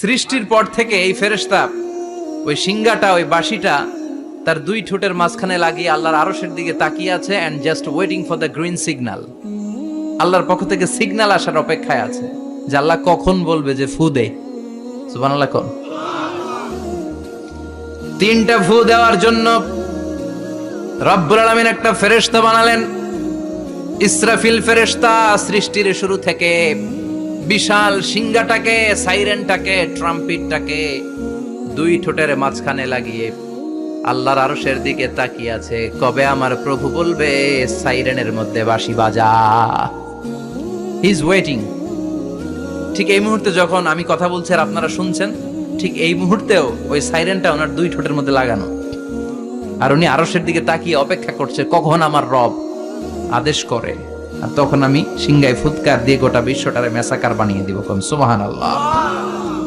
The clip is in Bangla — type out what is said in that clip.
সৃষ্টির পর থেকে এই ফেরেশতা ওই সিংহাটা, ওই বাঁশিটা তার দুই ঠোঁটের মাঝখানে লাগিয়ে আল্লাহর আরশের দিকে তাকিয়ে আছে and just waiting for the green signal. আল্লাহর পক্ষ থেকে সিগন্যাল আসার অপেক্ষায় আছে যে আল্লাহ কখন বলবে যে ফু দে। সুবহানাল্লাহ কোন। তিনটা ফু দেওয়ার জন্য রব্বুল আলামিন একটা ফেরেশতা বানালেন। ইসরাফিল ফেরেশতা সৃষ্টির শুরু থেকে বিশাল সিংহাটাকে, সাইরেনটাকে, ট্রাম্পিটটাকে দুই ঠোঁটের মাঝখানে লাগিয়ে আল্লাহর আরশের দিকে তাকিয়ে আছে, কবে আমার প্রভু বলবে সাইরেনের মধ্যে বাঁশি বাজা। He is waiting. ঠিক এই মুহূর্তে যখন আমি কথা বলছি আর আপনারা শুনছেন, ঠিক এই মুহূর্তেও ওই সাইরেনটা ওনার দুই ঠোঁটের মধ্যে লাগানো, আর উনি আরশের দিকে তাকিয়ে অপেক্ষা করছে কখন আমার রব আদেশ করে, আর তখন আমি সিংহায় ফুৎকার দিয়ে গোটা বিশ্বটারে মেসাকার বানিয়ে দিব। সুবহানাল্লাহ।